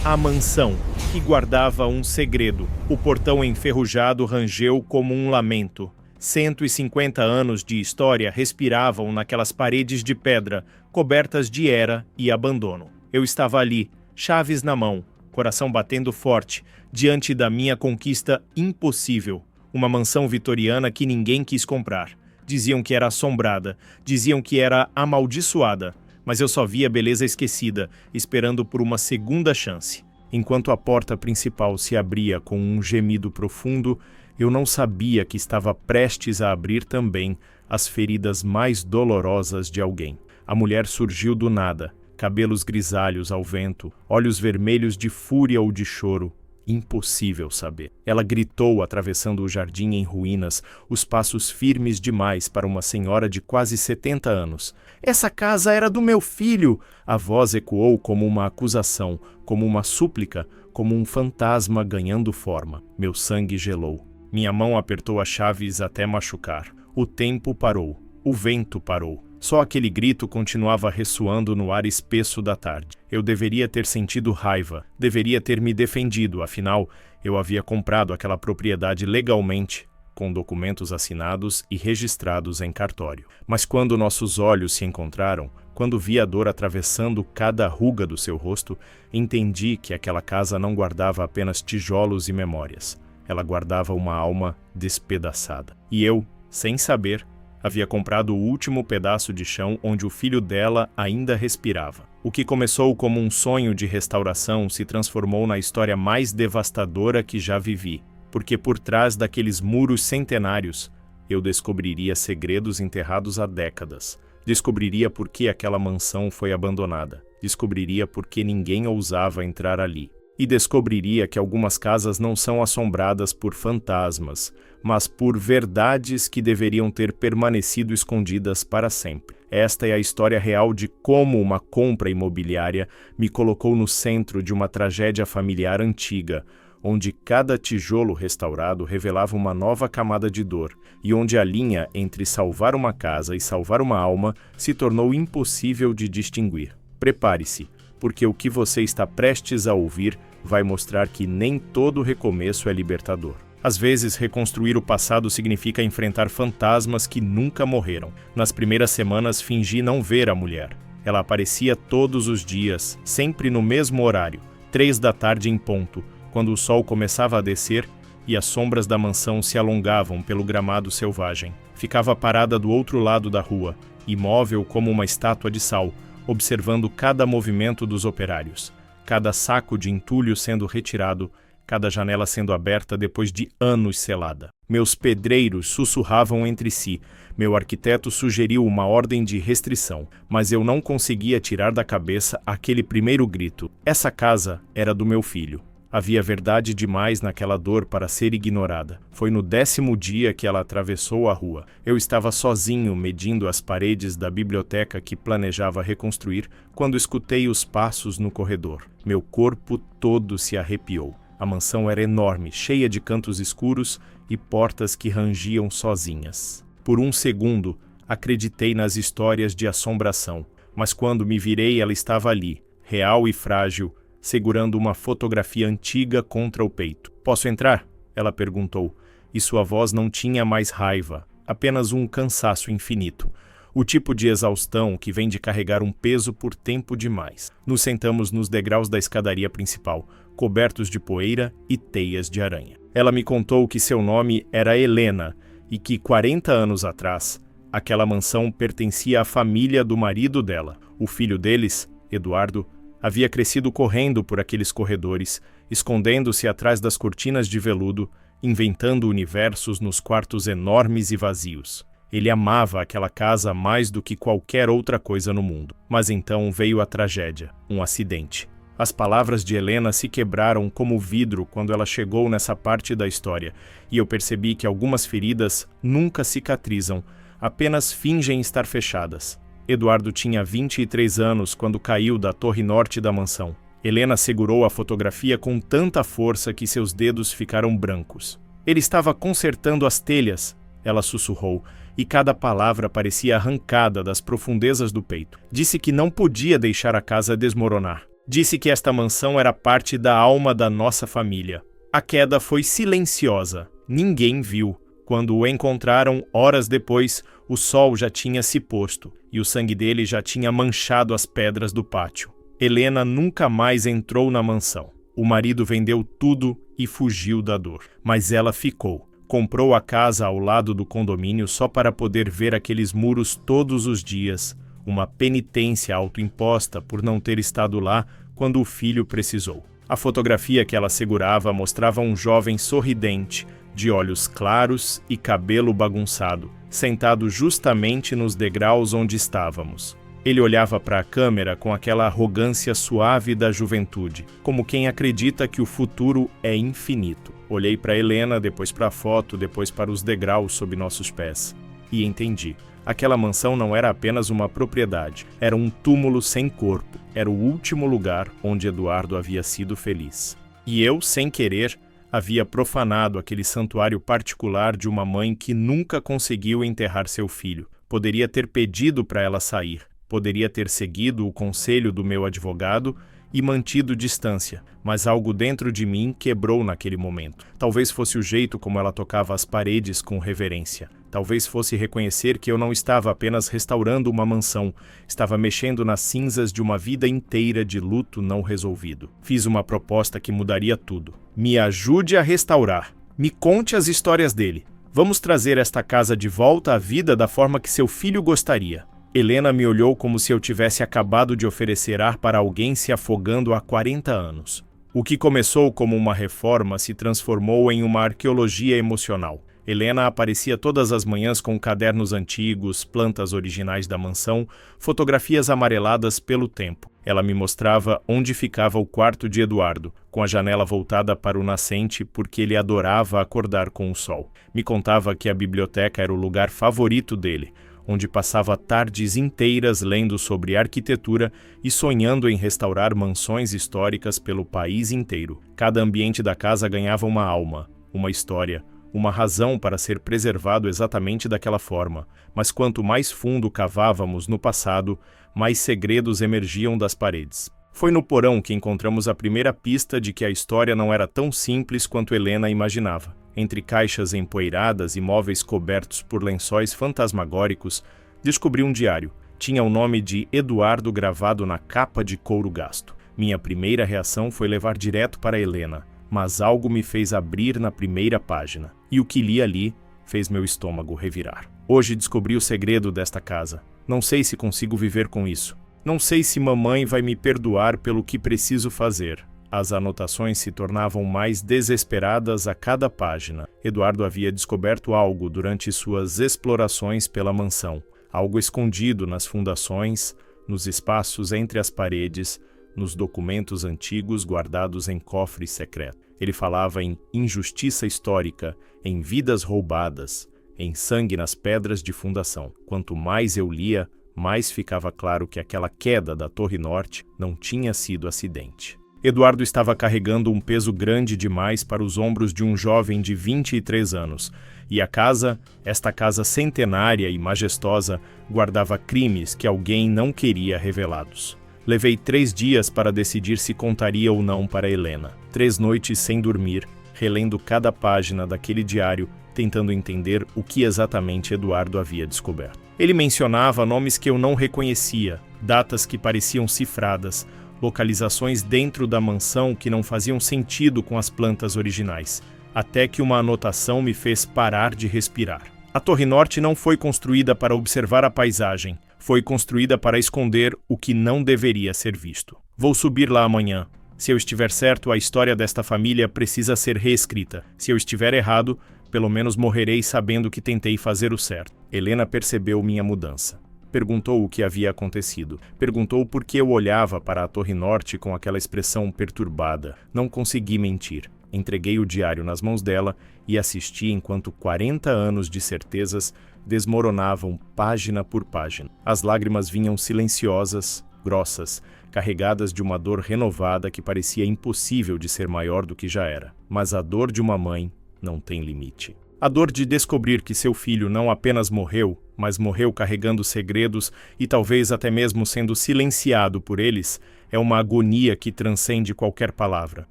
A mansão, que guardava um segredo. O portão enferrujado rangeu como um lamento. 150 anos de história respiravam naquelas paredes de pedra, cobertas de era e abandono. Eu estava ali, chaves na mão, coração batendo forte, diante da minha conquista impossível. Uma mansão vitoriana que ninguém quis comprar. Diziam que era assombrada, diziam que era amaldiçoada, mas eu só via beleza esquecida, esperando por uma segunda chance. Enquanto a porta principal se abria com um gemido profundo, eu não sabia que estava prestes a abrir também as feridas mais dolorosas de alguém. A mulher surgiu do nada, cabelos grisalhos ao vento, olhos vermelhos de fúria ou de choro. Impossível saber. Ela gritou atravessando o jardim em ruínas, os passos firmes demais para uma senhora de quase 70 anos. Essa casa era do meu filho! A voz ecoou como uma acusação, como uma súplica, como um fantasma ganhando forma. Meu sangue gelou. Minha mão apertou as chaves até machucar. O tempo parou. O vento parou. Só aquele grito continuava ressoando no ar espesso da tarde. Eu deveria ter sentido raiva, deveria ter me defendido, afinal, eu havia comprado aquela propriedade legalmente, com documentos assinados e registrados em cartório. Mas quando nossos olhos se encontraram, quando vi a dor atravessando cada ruga do seu rosto, entendi que aquela casa não guardava apenas tijolos e memórias. Ela guardava uma alma despedaçada. E eu, sem saber, havia comprado o último pedaço de chão onde o filho dela ainda respirava. O que começou como um sonho de restauração se transformou na história mais devastadora que já vivi, porque por trás daqueles muros centenários, eu descobriria segredos enterrados há décadas. Descobriria por que aquela mansão foi abandonada. Descobriria por que ninguém ousava entrar ali. E descobriria que algumas casas não são assombradas por fantasmas, mas por verdades que deveriam ter permanecido escondidas para sempre. Esta é a história real de como uma compra imobiliária me colocou no centro de uma tragédia familiar antiga, onde cada tijolo restaurado revelava uma nova camada de dor, e onde a linha entre salvar uma casa e salvar uma alma se tornou impossível de distinguir. Prepare-se, porque o que você está prestes a ouvir vai mostrar que nem todo recomeço é libertador. Às vezes, reconstruir o passado significa enfrentar fantasmas que nunca morreram. Nas primeiras semanas, fingi não ver a mulher. Ela aparecia todos os dias, sempre no mesmo horário, 3 da tarde em ponto, quando o sol começava a descer e as sombras da mansão se alongavam pelo gramado selvagem. Ficava parada do outro lado da rua, imóvel como uma estátua de sal, observando cada movimento dos operários, cada saco de entulho sendo retirado, cada janela sendo aberta depois de anos selada. Meus pedreiros sussurravam entre si, meu arquiteto sugeriu uma ordem de restrição, mas eu não conseguia tirar da cabeça aquele primeiro grito. Essa casa era do meu filho. Havia verdade demais naquela dor para ser ignorada. Foi no 10º dia que ela atravessou a rua. Eu estava sozinho medindo as paredes da biblioteca que planejava reconstruir quando escutei os passos no corredor. Meu corpo todo se arrepiou. A mansão era enorme, cheia de cantos escuros e portas que rangiam sozinhas. Por um segundo, acreditei nas histórias de assombração, mas quando me virei, ela estava ali, real e frágil, segurando uma fotografia antiga contra o peito. "Posso entrar?" ela perguntou, e sua voz não tinha mais raiva, apenas um cansaço infinito. O tipo de exaustão que vem de carregar um peso por tempo demais. Nos sentamos nos degraus da escadaria principal, cobertos de poeira e teias de aranha. Ela me contou que seu nome era Helena e que 40 anos atrás, aquela mansão pertencia à família do marido dela. O filho deles, Eduardo, havia crescido correndo por aqueles corredores, escondendo-se atrás das cortinas de veludo, inventando universos nos quartos enormes e vazios. Ele amava aquela casa mais do que qualquer outra coisa no mundo. Mas então veio a tragédia, um acidente. As palavras de Helena se quebraram como vidro quando ela chegou nessa parte da história, e eu percebi que algumas feridas nunca cicatrizam, apenas fingem estar fechadas. Eduardo tinha 23 anos quando caiu da torre norte da mansão. Helena segurou a fotografia com tanta força que seus dedos ficaram brancos. "Ele estava consertando as telhas", ela sussurrou, e cada palavra parecia arrancada das profundezas do peito. Disse que não podia deixar a casa desmoronar. Disse que esta mansão era parte da alma da nossa família. A queda foi silenciosa. Ninguém viu. Quando o encontraram, horas depois, o sol já tinha se posto e o sangue dele já tinha manchado as pedras do pátio. Helena nunca mais entrou na mansão. O marido vendeu tudo e fugiu da dor. Mas ela ficou. Comprou a casa ao lado do condomínio só para poder ver aqueles muros todos os dias. Uma penitência autoimposta por não ter estado lá quando o filho precisou. A fotografia que ela segurava mostrava um jovem sorridente, de olhos claros e cabelo bagunçado, sentado justamente nos degraus onde estávamos. Ele olhava para a câmera com aquela arrogância suave da juventude, como quem acredita que o futuro é infinito. Olhei para Helena, depois para a foto, depois para os degraus sob nossos pés. E entendi. Aquela mansão não era apenas uma propriedade, era um túmulo sem corpo. Era o último lugar onde Eduardo havia sido feliz. E eu, sem querer, havia profanado aquele santuário particular de uma mãe que nunca conseguiu enterrar seu filho. Poderia ter pedido para ela sair, poderia ter seguido o conselho do meu advogado e mantido distância, mas algo dentro de mim quebrou naquele momento. Talvez fosse o jeito como ela tocava as paredes com reverência. Talvez fosse reconhecer que eu não estava apenas restaurando uma mansão, estava mexendo nas cinzas de uma vida inteira de luto não resolvido. Fiz uma proposta que mudaria tudo. Me ajude a restaurar. Me conte as histórias dele. Vamos trazer esta casa de volta à vida da forma que seu filho gostaria. Helena me olhou como se eu tivesse acabado de oferecer ar para alguém se afogando há 40 anos. O que começou como uma reforma se transformou em uma arqueologia emocional. Helena aparecia todas as manhãs com cadernos antigos, plantas originais da mansão, fotografias amareladas pelo tempo. Ela me mostrava onde ficava o quarto de Eduardo, com a janela voltada para o nascente porque ele adorava acordar com o sol. Me contava que a biblioteca era o lugar favorito dele, onde passava tardes inteiras lendo sobre arquitetura e sonhando em restaurar mansões históricas pelo país inteiro. Cada ambiente da casa ganhava uma alma, uma história, uma razão para ser preservado exatamente daquela forma, mas quanto mais fundo cavávamos no passado, mais segredos emergiam das paredes. Foi no porão que encontramos a primeira pista de que a história não era tão simples quanto Helena imaginava. Entre caixas empoeiradas e móveis cobertos por lençóis fantasmagóricos, descobri um diário. Tinha o nome de Eduardo gravado na capa de couro gasto. Minha primeira reação foi levar direto para Helena, mas algo me fez abrir na primeira página. E o que li ali fez meu estômago revirar. Hoje descobri o segredo desta casa. Não sei se consigo viver com isso. Não sei se mamãe vai me perdoar pelo que preciso fazer. As anotações se tornavam mais desesperadas a cada página. Eduardo havia descoberto algo durante suas explorações pela mansão. Algo escondido nas fundações, nos espaços entre as paredes, nos documentos antigos guardados em cofres secretos. Ele falava em injustiça histórica, em vidas roubadas, em sangue nas pedras de fundação. Quanto mais eu lia, mais ficava claro que aquela queda da Torre Norte não tinha sido acidente. Eduardo estava carregando um peso grande demais para os ombros de um jovem de 23 anos, e a casa, esta casa centenária e majestosa, guardava crimes que alguém não queria revelados. Levei 3 dias para decidir se contaria ou não para Helena. 3 noites sem dormir, relendo cada página daquele diário, tentando entender o que exatamente Eduardo havia descoberto. Ele mencionava nomes que eu não reconhecia, datas que pareciam cifradas, localizações dentro da mansão que não faziam sentido com as plantas originais, até que uma anotação me fez parar de respirar. A Torre Norte não foi construída para observar a paisagem, foi construída para esconder o que não deveria ser visto. Vou subir lá amanhã. Se eu estiver certo, a história desta família precisa ser reescrita. Se eu estiver errado, pelo menos morrerei sabendo que tentei fazer o certo. Helena percebeu minha mudança. Perguntou o que havia acontecido. Perguntou por que eu olhava para a Torre Norte com aquela expressão perturbada. Não consegui mentir. Entreguei o diário nas mãos dela e assisti enquanto 40 anos de certezas desmoronavam página por página. As lágrimas vinham silenciosas, grossas, carregadas de uma dor renovada que parecia impossível de ser maior do que já era. Mas a dor de uma mãe não tem limite. A dor de descobrir que seu filho não apenas morreu, mas morreu carregando segredos e talvez até mesmo sendo silenciado por eles, é uma agonia que transcende qualquer palavra.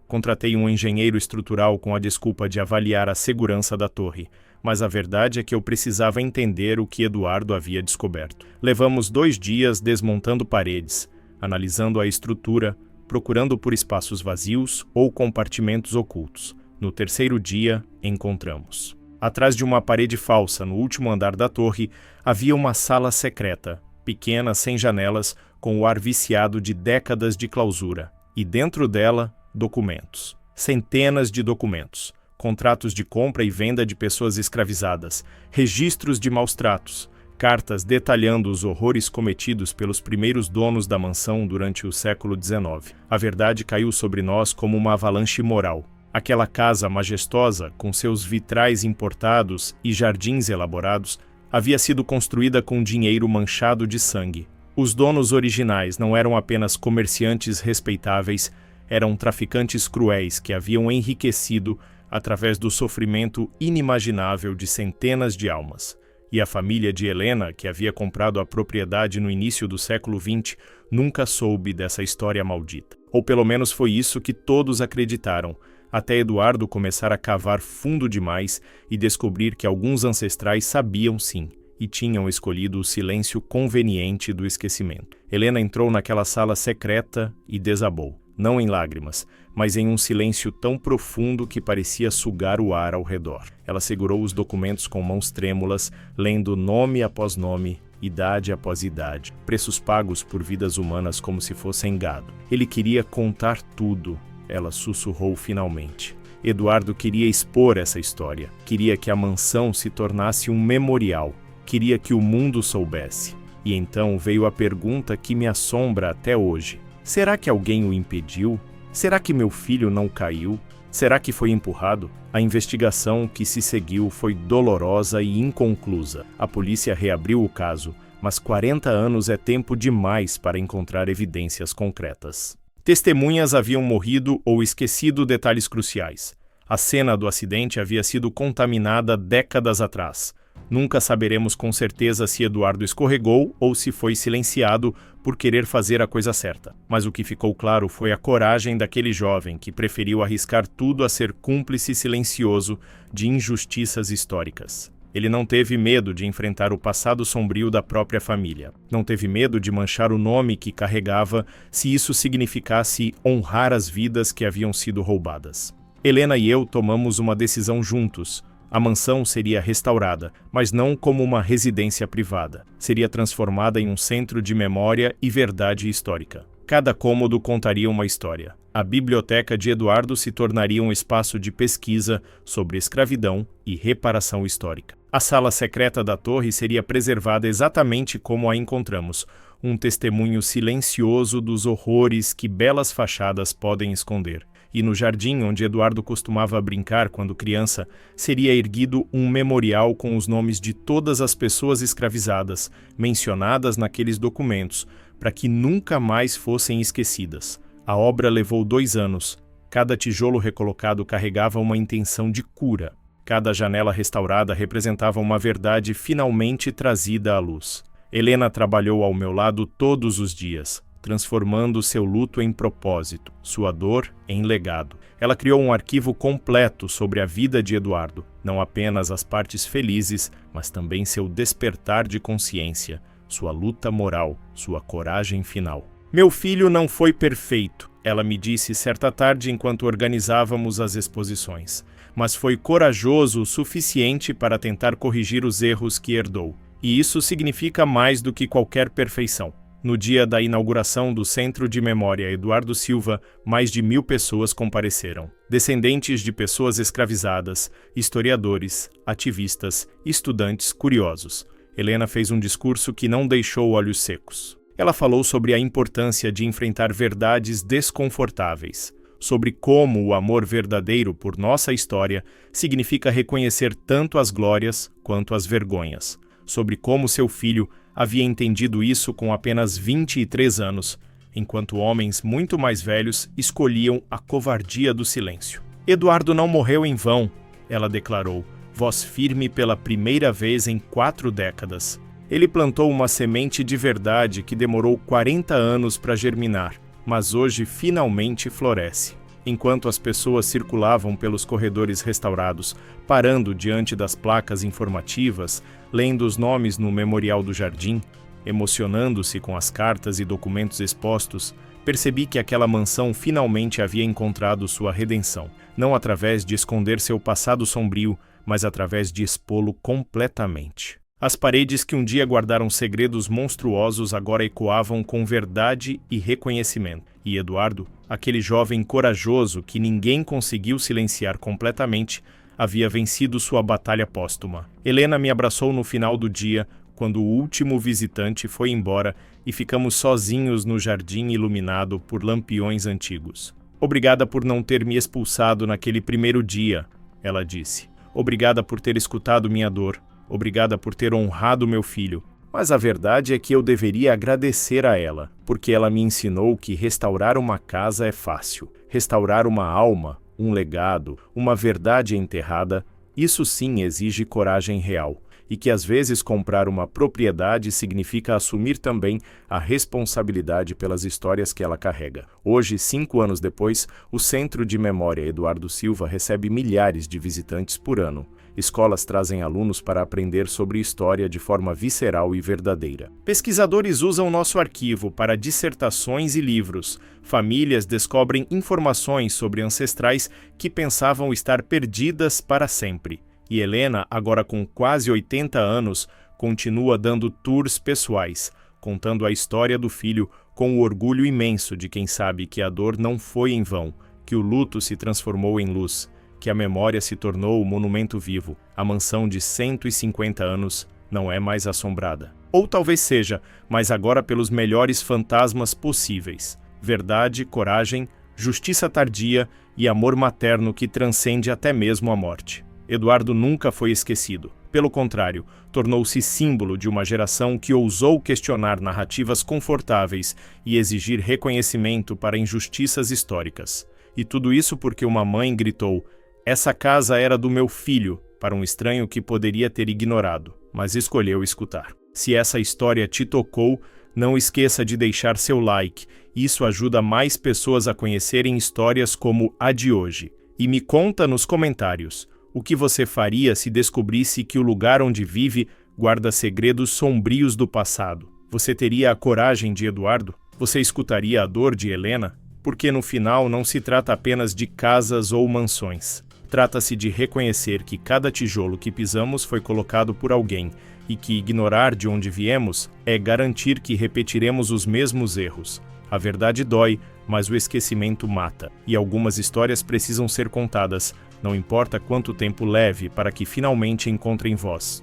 Contratei um engenheiro estrutural com a desculpa de avaliar a segurança da torre, mas a verdade é que eu precisava entender o que Eduardo havia descoberto. Levamos 2 dias desmontando paredes, analisando a estrutura, procurando por espaços vazios ou compartimentos ocultos. No 3º dia, encontramos. Atrás de uma parede falsa, no último andar da torre, havia uma sala secreta, pequena, sem janelas, com o ar viciado de décadas de clausura. E dentro dela, documentos. Centenas de documentos. Contratos de compra e venda de pessoas escravizadas. Registros de maus-tratos. Cartas detalhando os horrores cometidos pelos primeiros donos da mansão durante o século XIX. A verdade caiu sobre nós como uma avalanche moral. Aquela casa majestosa, com seus vitrais importados e jardins elaborados, havia sido construída com dinheiro manchado de sangue. Os donos originais não eram apenas comerciantes respeitáveis, eram traficantes cruéis que haviam enriquecido através do sofrimento inimaginável de centenas de almas. E a família de Helena, que havia comprado a propriedade no início do século XX, nunca soube dessa história maldita. Ou pelo menos foi isso que todos acreditaram, até Eduardo começar a cavar fundo demais e descobrir que alguns ancestrais sabiam sim, e tinham escolhido o silêncio conveniente do esquecimento. Helena entrou naquela sala secreta e desabou, não em lágrimas, mas em um silêncio tão profundo que parecia sugar o ar ao redor. Ela segurou os documentos com mãos trêmulas, lendo nome após nome, idade após idade, preços pagos por vidas humanas como se fossem gado. Ele queria contar tudo. Ela sussurrou finalmente. Eduardo queria expor essa história. Queria que a mansão se tornasse um memorial. Queria que o mundo soubesse. E então veio a pergunta que me assombra até hoje. Será que alguém o impediu? Será que meu filho não caiu? Será que foi empurrado? A investigação que se seguiu foi dolorosa e inconclusa. A polícia reabriu o caso, mas 40 anos é tempo demais para encontrar evidências concretas. Testemunhas haviam morrido ou esquecido detalhes cruciais. A cena do acidente havia sido contaminada décadas atrás. Nunca saberemos com certeza se Eduardo escorregou ou se foi silenciado por querer fazer a coisa certa. Mas o que ficou claro foi a coragem daquele jovem que preferiu arriscar tudo a ser cúmplice silencioso de injustiças históricas. Ele não teve medo de enfrentar o passado sombrio da própria família. Não teve medo de manchar o nome que carregava se isso significasse honrar as vidas que haviam sido roubadas. Helena e eu tomamos uma decisão juntos. A mansão seria restaurada, mas não como uma residência privada. Seria transformada em um centro de memória e verdade histórica. Cada cômodo contaria uma história. A biblioteca de Eduardo se tornaria um espaço de pesquisa sobre escravidão e reparação histórica. A sala secreta da torre seria preservada exatamente como a encontramos, um testemunho silencioso dos horrores que belas fachadas podem esconder. E no jardim onde Eduardo costumava brincar quando criança, seria erguido um memorial com os nomes de todas as pessoas escravizadas, mencionadas naqueles documentos, para que nunca mais fossem esquecidas. A obra levou 2 anos. Cada tijolo recolocado carregava uma intenção de cura. Cada janela restaurada representava uma verdade finalmente trazida à luz. Helena trabalhou ao meu lado todos os dias, transformando seu luto em propósito, sua dor em legado. Ela criou um arquivo completo sobre a vida de Eduardo, não apenas as partes felizes, mas também seu despertar de consciência, sua luta moral, sua coragem final. Meu filho não foi perfeito, ela me disse certa tarde enquanto organizávamos as exposições, mas foi corajoso o suficiente para tentar corrigir os erros que herdou. E isso significa mais do que qualquer perfeição. No dia da inauguração do Centro de Memória Eduardo Silva, mais de 1000 pessoas compareceram. Descendentes de pessoas escravizadas, historiadores, ativistas, estudantes, curiosos. Helena fez um discurso que não deixou olhos secos. Ela falou sobre a importância de enfrentar verdades desconfortáveis, sobre como o amor verdadeiro por nossa história significa reconhecer tanto as glórias quanto as vergonhas, sobre como seu filho havia entendido isso com apenas 23 anos, enquanto homens muito mais velhos escolhiam a covardia do silêncio. Eduardo não morreu em vão, ela declarou. voz firme pela primeira vez em 4 décadas. Ele plantou uma semente de verdade que demorou 40 anos para germinar, mas hoje finalmente floresce. Enquanto as pessoas circulavam pelos corredores restaurados, parando diante das placas informativas, lendo os nomes no memorial do jardim, emocionando-se com as cartas e documentos expostos, percebi que aquela mansão finalmente havia encontrado sua redenção, não através de esconder seu passado sombrio, mas através de expô-lo completamente. As paredes que um dia guardaram segredos monstruosos agora ecoavam com verdade e reconhecimento. E Eduardo, aquele jovem corajoso que ninguém conseguiu silenciar completamente, havia vencido sua batalha póstuma. Helena me abraçou no final do dia, quando o último visitante foi embora e ficamos sozinhos no jardim iluminado por lampiões antigos. Obrigada por não ter me expulsado naquele primeiro dia, ela disse. Obrigada por ter escutado minha dor. Obrigada por ter honrado meu filho. Mas a verdade é que eu deveria agradecer a ela, porque ela me ensinou que restaurar uma casa é fácil. Restaurar uma alma, um legado, uma verdade enterrada, isso sim exige coragem real. E que às vezes comprar uma propriedade significa assumir também a responsabilidade pelas histórias que ela carrega. Hoje, 5 anos depois, o Centro de Memória Eduardo Silva recebe milhares de visitantes por ano. Escolas trazem alunos para aprender sobre história de forma visceral e verdadeira. Pesquisadores usam nosso arquivo para dissertações e livros. Famílias descobrem informações sobre ancestrais que pensavam estar perdidas para sempre. E Helena, agora com quase 80 anos, continua dando tours pessoais, contando a história do filho com o orgulho imenso de quem sabe que a dor não foi em vão, que o luto se transformou em luz, que a memória se tornou o monumento vivo. A mansão de 150 anos não é mais assombrada. Ou talvez seja, mas agora pelos melhores fantasmas possíveis. Verdade, coragem, justiça tardia e amor materno que transcende até mesmo a morte. Eduardo nunca foi esquecido. Pelo contrário, tornou-se símbolo de uma geração que ousou questionar narrativas confortáveis e exigir reconhecimento para injustiças históricas. E tudo isso porque uma mãe gritou: "Essa casa era do meu filho", para um estranho que poderia ter ignorado, mas escolheu escutar. Se essa história te tocou, não esqueça de deixar seu like. Isso ajuda mais pessoas a conhecerem histórias como a de hoje. E me conta nos comentários: o que você faria se descobrisse que o lugar onde vive guarda segredos sombrios do passado? Você teria a coragem de Eduardo? Você escutaria a dor de Helena? Porque no final não se trata apenas de casas ou mansões. Trata-se de reconhecer que cada tijolo que pisamos foi colocado por alguém e que ignorar de onde viemos é garantir que repetiremos os mesmos erros. A verdade dói, mas o esquecimento mata. E algumas histórias precisam ser contadas, não importa quanto tempo leve para que finalmente encontrem voz.